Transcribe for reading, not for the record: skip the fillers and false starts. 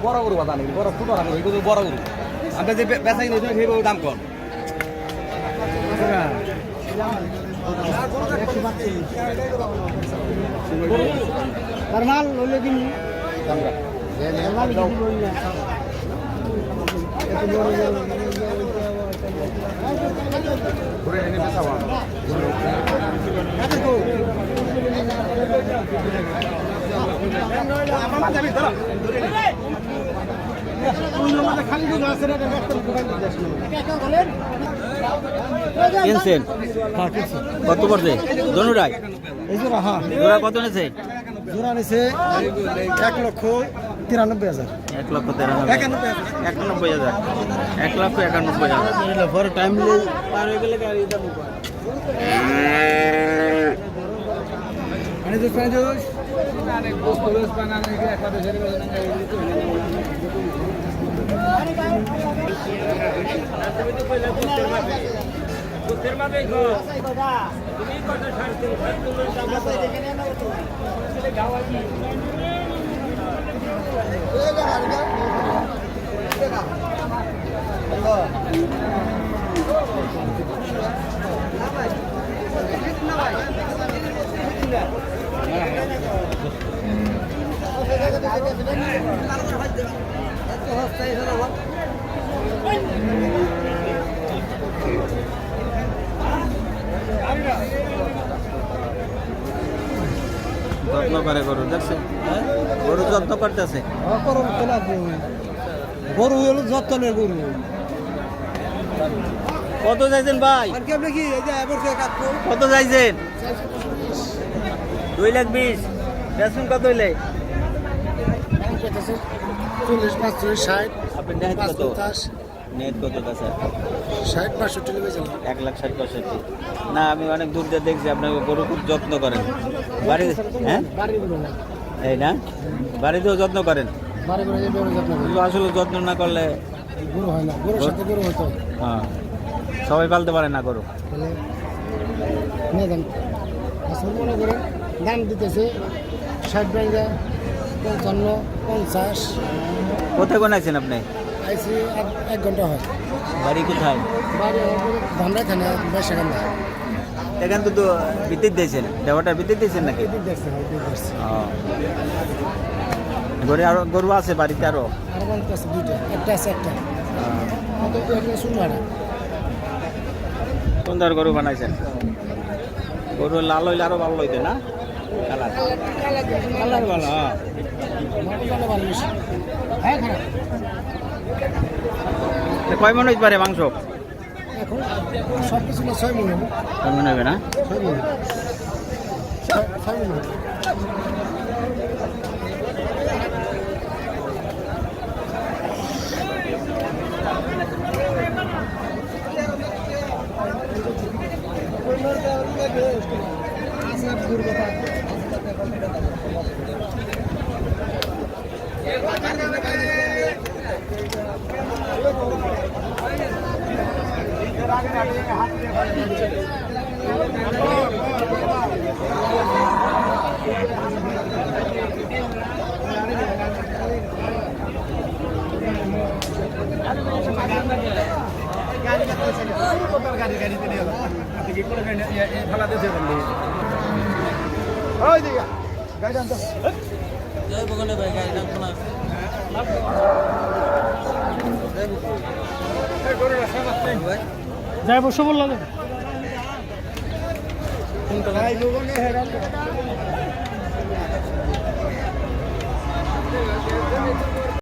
বড় গরু বাধা নেই, বড় ছোট রাখবো, এগুলো বড় গরু। আমরা যে বেচা কিনে সেইভাবে দাম কম। তার মাল হইলে দিন কিনছেন কত পড়ছে ধনুরাই? জোড়া কত নিয়েছে? জোড়া নিছে 1,93,000। 1,93,000, 1,91,000। পরে টাইম পার হয়ে গেলে গাড়ি দাম যত্ন করে গরু দেখছেন, গরু যত্ন করতেছে। গরু হলো যত্নের গরু। কত চাইছেন ভাই? কত চাইছেন? 2,20,000। বেচুন কত হইলে? 40, 45, 60। আপনি নেট কত? নেট কত আছে? 60, 65 1,60,65। না, আমি অনেক দূর দিয়ে দেখছি আপনার গরু খুব যত্ন করেন। বাড়ি হ্যাঁ এই না, বাড়িতেও যত্ন করেন। কিন্তু আসলে যত্ন না করলে গরু হয় না, গরুর সাথে গরু হতো। হ্যাঁ, সবাই পালতে পারে না গরু। মনে করেন দাম দিতেছে 60 ব্যাঙ্গা, 55, 50। কোথায় কোনাইছেন আপনি? আইসি 1 ঘন্টা হয়। বাড়ি কোথায়? বাড়ি ধামরা খানে বেশাখানা। এখান তো বিদ্যুৎ দিয়েছেন, দেওয়াটার বিদ্যুৎ দিয়েছেন নাকি? গরু আরো গরু আছে বাড়িতে আরো? একটা আছে, একটা সুন্দর গরু বানাইছেন। গরু লাল হইলে আরো ভালো হইতে না? কালার কালার ভালো। কয় মন হইতে পারে মাংস? এখন সব কিছু 6 মন হবে। 6 মন হবে না? 6 মন। 6 মন। যাই বসে বললাম